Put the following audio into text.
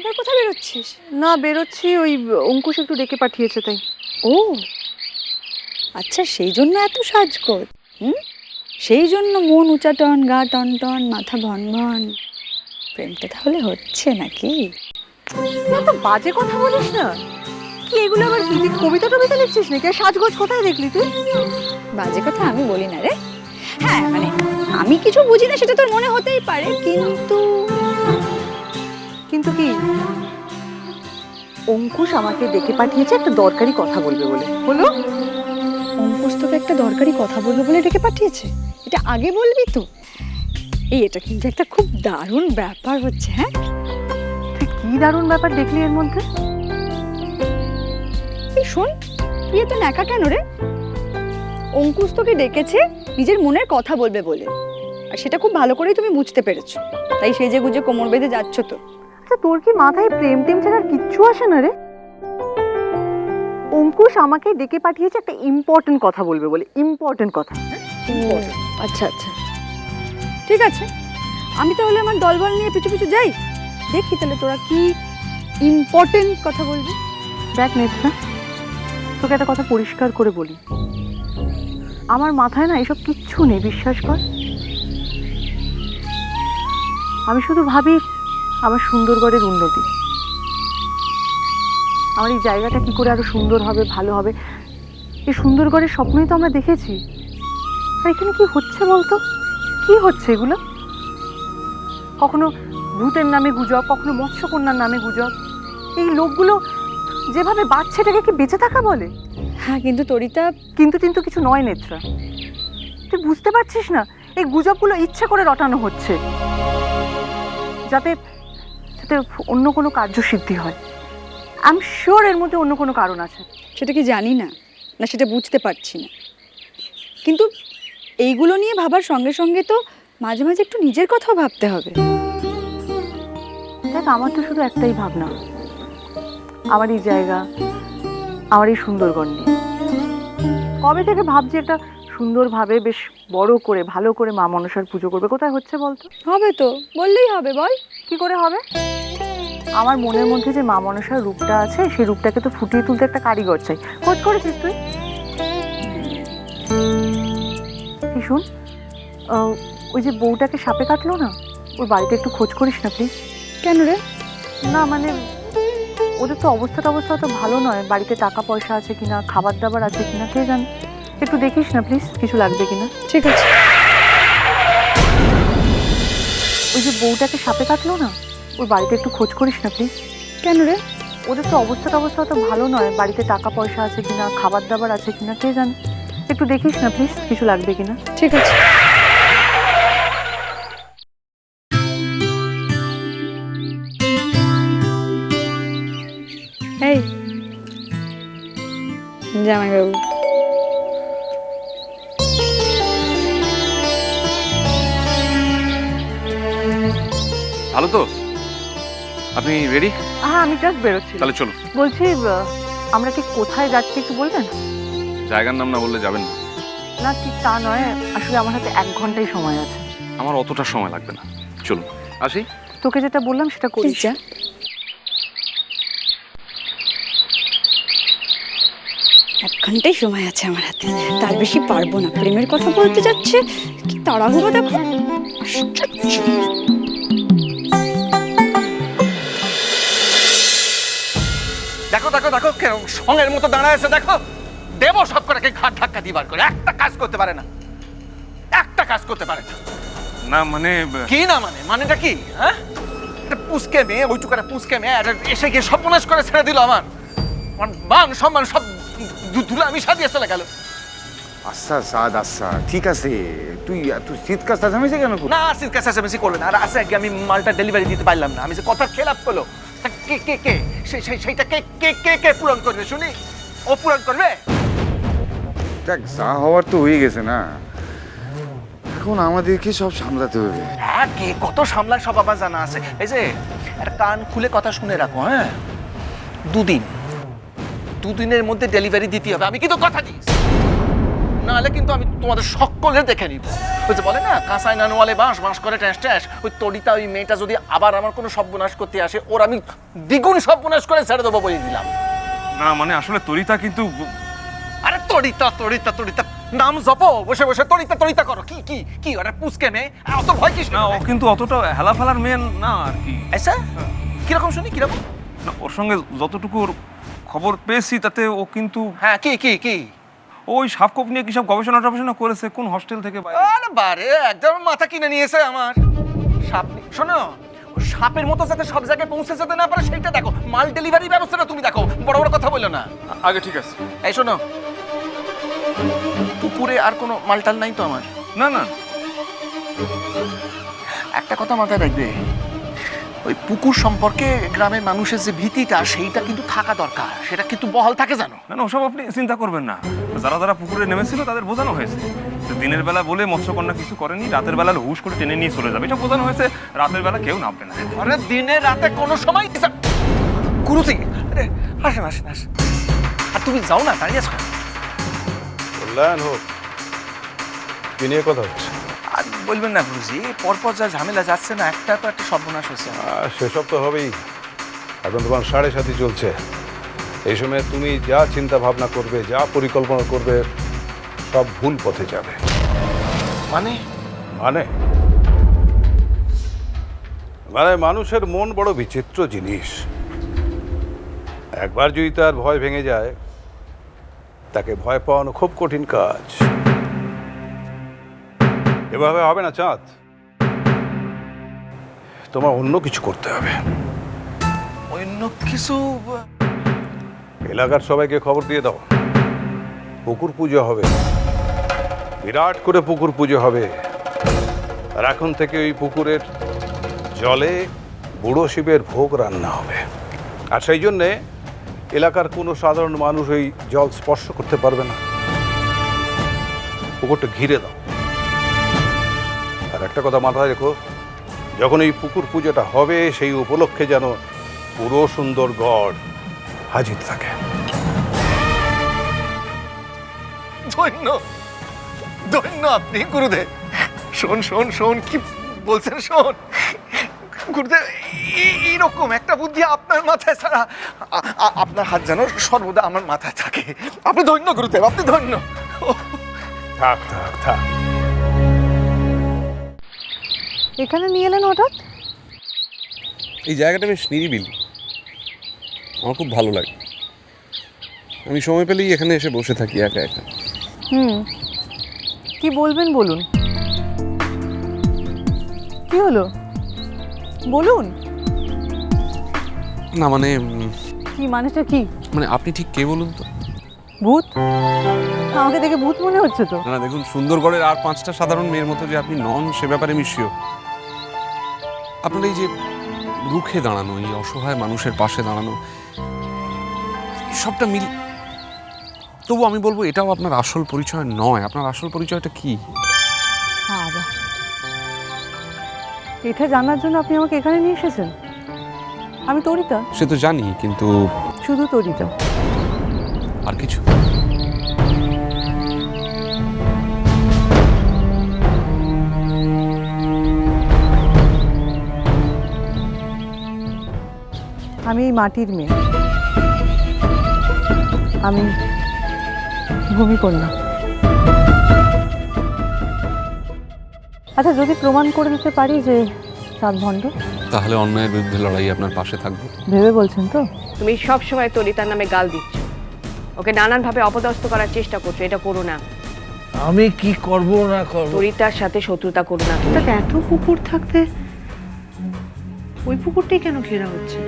আবার কোথায় বেরোচ্ছিস? না, বেরোচ্ছি, ওই অঙ্কুশ একটু ডেকে পাঠিয়েছে তাই। ও আচ্ছা, সেই জন্য এত সাজগোজ। সেই জন্য মন উচাটন, গা টনটন, মাথা ভন ভন। প্রেমটা তাহলে হচ্ছে নাকি? এত বাজে কথা বলিস না। কি এগুলো আবার কি? তুই কবিতা টবিতা লিখছিস নাকি? আর সাজগোজ কোথায় দেখলি তুই? বাজে কথা আমি বলি না রে। হ্যাঁ মানে আমি কিছু বুঝি না সেটা তোর মনে হতেই পারে, কিন্তু কিন্তু কি? অঙ্কুশ আমাকে ডেকে পাঠিয়েছে একটা দরকারি কথা বলবে বলে। হলো? অঙ্কুশ তোকে একটা দরকারি কথা বলবে বলে ডেকে পাঠিয়েছে? এটা আগে বলবি তো। এটা কিন্তু একটা খুব দারুণ ব্যাপার হচ্ছে। হ্যাঁ, তুই কি দারুণ ব্যাপার দেখলি এর মধ্যে? এই শোন, তুই এত ন্যাকা কেন রে? অঙ্কুশ তোকে ডেকেছে নিজের মনের কথা বলবে বলে, আর সেটা খুব ভালো করেই তুমি বুঝতে পেরেছো, তাই সেজে গুজে কোমর বেঁধে যাচ্ছ তো। আচ্ছা, তোর কি মাথায় প্রেম টেম ছাড়া আর কিচ্ছু আসে না রে? অঙ্কুশ আমাকে ডেকে পাঠিয়েছে একটা ইম্পর্টেন্ট কথা বলবে বলে। ইম্পর্টেন্ট কথা। আচ্ছা আচ্ছা, ঠিক আছে, আমি তাহলে আমার দলবল নিয়ে পিছু পিছু যাই, দেখি তাহলে তোরা কি ইম্পর্টেন্ট কথা বলবি। দেখ নেত্রা, তোকে একটা কথা পরিষ্কার করে বলি, আমার মাথায় না এসব কিচ্ছু নেই, বিশ্বাস কর। আমি শুধু ভাবি আমার সুন্দরগড়ের উন্নতি, আমার এই জায়গাটা কি করে আরো সুন্দর হবে, ভালো হবে। এই সুন্দরগড়ের স্বপ্নই তো আমরা দেখেছি। আর এখানে কি হচ্ছে বলতো? কি হচ্ছে এগুলো? কখনো ভূতের নামে গুজব, কখনো মৎস্যকন্যার নামে গুজব। এই লোকগুলো যেভাবে বাচ্চাটাকে কি বেঁচে থাকা বলে? হ্যাঁ, কিন্তু তরিতা, কিন্তু কিছু নয় নেত্রা, তুই বুঝতে পারছিস না? এই গুজবগুলো ইচ্ছে করে রটানো হচ্ছে যাতে যাতে অন্য কোনো কার্যসিদ্ধি হয়। আই এম শিওর এর মধ্যে অন্য কোনো কারণ আছে। সেটা কি জানি না, না সেটা বুঝতে পারছি না, কিন্তু এইগুলো নিয়ে ভাবার সঙ্গে সঙ্গে তো মাঝে মাঝে একটু নিজের কথাও ভাবতে হবে। দেখ, আমার তো শুধু একটাই ভাবনা, আমার এই জায়গা, আমার এই সুন্দরগড় নিয়ে। কবে থেকে ভাবছি একটা সুন্দরভাবে বেশ বড় করে ভালো করে মা মনসার পুজো করবে। কোথায় হচ্ছে বলতো? হবে তো, বললেই হবে, বল কি করে হবে? আমার মনের মধ্যে যে মা মনসার রূপটা আছে, সেই রূপটাকে তো ফুটিয়ে তুলতে একটা কারিগর চাই। খোঁজ করেছিস তুই? কি শুন, ওই যে বউটাকে সাপে কাটলো না, ওর বাড়িতে একটু খোঁজ করিস না প্লিজ। কেন রে? না মানে ওদের তো অবস্থা তো ভালো নয়, বাড়িতে টাকা পয়সা আছে কিনা, খাবার দাবার আছে কিনা কে জানে। একটু দেখিস না প্লিজ, কিছু লাগবে কিনা। ঠিক আছে। ওই যে বউটাকে সাপে কাটলো না, ওর বাড়িতে একটু খোঁজ করিস না প্লিজ। কেন রে? ওদের তো অবস্থা তো ভালো নয়, বাড়িতে টাকা পয়সা আছে কিনা, খাবার দাবার আছে কিনা কে জানে। একটু দেখিস না প্লিজ, কিছু লাগবে কিনা। ঠিক আছে। এই জামাইবাবু, ভালো তো? আপনি রেডি? হ্যাঁ, আমি জাস্ট বেরোচ্ছি। তাহলে চলুন। বলছি, আমরা কি কোথায় যাচ্ছি একটু বলবেন? জায়গার নাম না বললে যাবেন না। না ঠিক তা নয়, আসলে আমার হাতে 1 ঘন্টাই সময় আছে। আমার অতটা সময় লাগবে না, চলুন আসি। তোকে যেটা বললাম সেটা করিস। যা। 1 ঘন্টাই সময় আছে আমার হাতে, তার বেশি পারবো না। প্রেমের কথা বলতে যাচ্ছে, কি তাড়াহুড়ো দেখো। আশ্চর্য। দেখো দেখো দেখো কেরম সঙ্গের মতো দাঁড়ায় আছে, দেখো। দেবো সব কটাকে ঘাট ধাক্কা দিবার করে, একটা কাজ করতে পারে না, একটা কাজ করতে পারে না। না মানে কি না মানে? মানেটা কি? হ্যাঁ, একটা পুচকে মেয়ে, ওইটুকার পুচকে মেয়ে এসে গিয়ে সর্বনাশ করে ছেড়ে দিল আমার মান সম্মান সব ধুলে আমি সাজিয়ে চলে গেল। আচ্ছা সাদ, আচ্ছা ঠিক আছে, তুই চিৎকার চেঁচামেচি কেন করছিস? না, সিটকা চেঁচামেচি করবে না। আর আছে আগে আমি মালটা ডেলিভারি দিতে পারলাম না, আমি যে কথা খেলাপ করলো, কে কে কে সেইটা কে কে কে কে পূরণ করবে শুনি? ও পূরণ করবে? দেখ, যা হওয়ার তো হয়ে গেছে না, এখন আমাদেরকে সব সামলাতে হবে। হ্যাঁ, কে কত সামলায় সব আমার জানা আছে। এই যে একটা কান খুলে কথা শুনে রাখো, হ্যাঁ, 2 দিনের মধ্যে ডেলিভারি দিতে হবে, আমি কিন্তু কথা দিয়েছি। নাহলে কিন্তু আমি তোমাদের সকলে দেখে নিব। ওই যে বলে না কাঁসায় নানুয়ালে বাঁশ বাঁশ করে ট্যাঁস ট্যাঁস, ওই তরিতা ওই মেয়েটা যদি আবার আমার কোনো সর্বনাশ করতে আসে, ওর আমি দ্বিগুণ সর্বনাশ করে ছেড়ে দেবো বলে দিলাম। না মানে আসলে তরিতা কিন্তু আরে তরিতা তরিতা তরিতা নাম জপো, বসে বসে তরিতা তরিতা করো। কি কি কি ওটা পুচকে মেয়ে, অত ভয় কিস না, ও কিন্তু অতটা হেলাফেলার মেয়ে না আর কি। আচ্ছা কিরকম শুনি কিরকম? না, ওর সঙ্গে যতটুকু ওর খবর পেয়েছি তাতে ও কিন্তু হ্যাঁ কি কি কি? ওই সাপকোপ নিয়ে কি সব গবেষণা টবেষণা করেছে কোন হস্টেল থেকে বাইরে। আরে বারে একদম মাথা কিনে নিয়েছে আমার। সাপ শোনো, ও সাপের মতো যাতে সব জায়গায় পৌঁছে যেতে না পারে সেইটা দেখো, মাল ডেলিভারি ব্যবস্থাটা তুমি দেখো, বড় বড় কথা বলো না। আগে ঠিক আছে। এই শোনো, পুকুরে আর কোনো মালটাল নাই তো আমার? না না, একটা কথা মাথায় রাখবে, ওই পুকুর সম্পর্কে গ্রামের মানুষের যে ভীতিটা সেইটা কিন্তু থাকা দরকার, সেটা কিন্তু বহাল থাকে জানো। না না, ওসব আপনি চিন্তা করবেন না। যারা যারা পুকুরে নেমেছিল তাদের বোঝানো হয়েছে যে দিনের বেলা বলে মৎস্যকন্যা কিছু করেনি, রাতের বেলা হুশ করে টেনে নিয়ে চলে যাবে, এটা বোঝানো হয়েছে। রাতের বেলা কেউ নামবে না। আরে দিনে রাতে কোনো সময় গুরুজি, আরে আসেন আসেন আসেন। আর তুমি যাও না, দাঁড়িয়ে আছো কেন? কল্যাণ হোক, কি নিয়ে কথা হচ্ছে? আর বলবেন না গুরুজি, পরপর যা ঝামেলা যাচ্ছে না, একটা তো একটা সর্বনাশ হচ্ছে। সেসব তো হবেই। এখন তোমার 7:30 চলছে। এই সময় তুমি যা চিন্তা ভাবনা করবে, যা পরিকল্পনা করবে, সব ভুল পথে যাবে। মানে মানে মানে মানুষের মন বড় বিচিত্র জিনিস। একবার যদি তার ভয় ভেঙে যায়, তাকে ভয় পাওয়ানো খুব কঠিন কাজ। এভাবে হবে না চাঁদ, তোমার অন্য কিছু করতে হবে। অন্য কিছু? এলাকার সবাইকে খবর দিয়ে দাও, পুকুর পুজো হবে, বিরাট করে পুকুর পুজো হবে। আর এখন থেকে ওই পুকুরের জলে বুড়ো শিবের ভোগ রান্না হবে। আর সেই জন্যে এলাকার কোনো সাধারণ মানুষ ওই জল স্পর্শ করতে পারবে না। পুকুরটা ঘিরে দাও। আর একটা কথা মাথায় রেখো, যখন এই পুকুর পুজোটা হবে সেই উপলক্ষে যেন পুরো সুন্দরগড় হাজির থাকে। ধন্য ধন্য আপনি গুরুদেব। শোন শোন শোন, কি বলছেন শোন গুরুদেব, এইরকম একটা বুদ্ধি আপনার মাথায় ছাড়া আপনার হাত যেন সর্বদা আমার মাথায় থাকে। আপনি ধন্য গুরুদেব, আপনি ধন্য। থাক থাক থাক। এখানে নিয়ে এলেন হঠাৎ? এই জায়গাটা বেশ নিরিবিলি, আমার খুব ভালো লাগে। আমি সময় পেলেই এখানে এসে বসে থাকি একা একা। কি বলবেন বলুন। কি হলো বলুন। না মানে কি মানেটা কি? মানে আপনি ঠিক কে বলুন তো? ভূত? আমাকে দেখে ভূত মনে হচ্ছে তো? না দেখুন, সুন্দরগড়ের আর 5টা সাধারণ মেয়ের মতো যে আপনি নন সে ব্যাপারে মিশিও। আপনার এই যে রুখে দাঁড়ানো, এই অসহায় মানুষের পাশে দাঁড়ানো, সবটা মিল। তবু আমি বলবো এটাও আপনার আসল পরিচয় নয়। আপনার আসল পরিচয়টা কি? বাবা, এটা জানার জন্য আপনি আমাকে এখানে নিয়ে এসেছেন? আমি তরিতা। সে তো জানি, কিন্তু শুধু তরিতা? আর কিছু? আমি এই মাটির মেয়ে, আমি ভূমিকন্যা। আচ্ছা, যদি প্রমাণ করে দিতে পারি যে চাঁদ ভণ্ড, তাহলে অন্যায়ের বিরুদ্ধে লড়াই আপনার পাশে থাকবো। ভেবে বলছেন তো? তুমি সব সময় তরিতার নামে গাল দিচ্ছ, ওকে নানানভাবে অপদস্থ করার চেষ্টা করছো। এটা করো না। আমি কি করব না করব? তরিতার সাথে শত্রুতা করো না। এত পুকুর থাকতে ওই পুকুরটাই কেন ঘেরা হচ্ছে?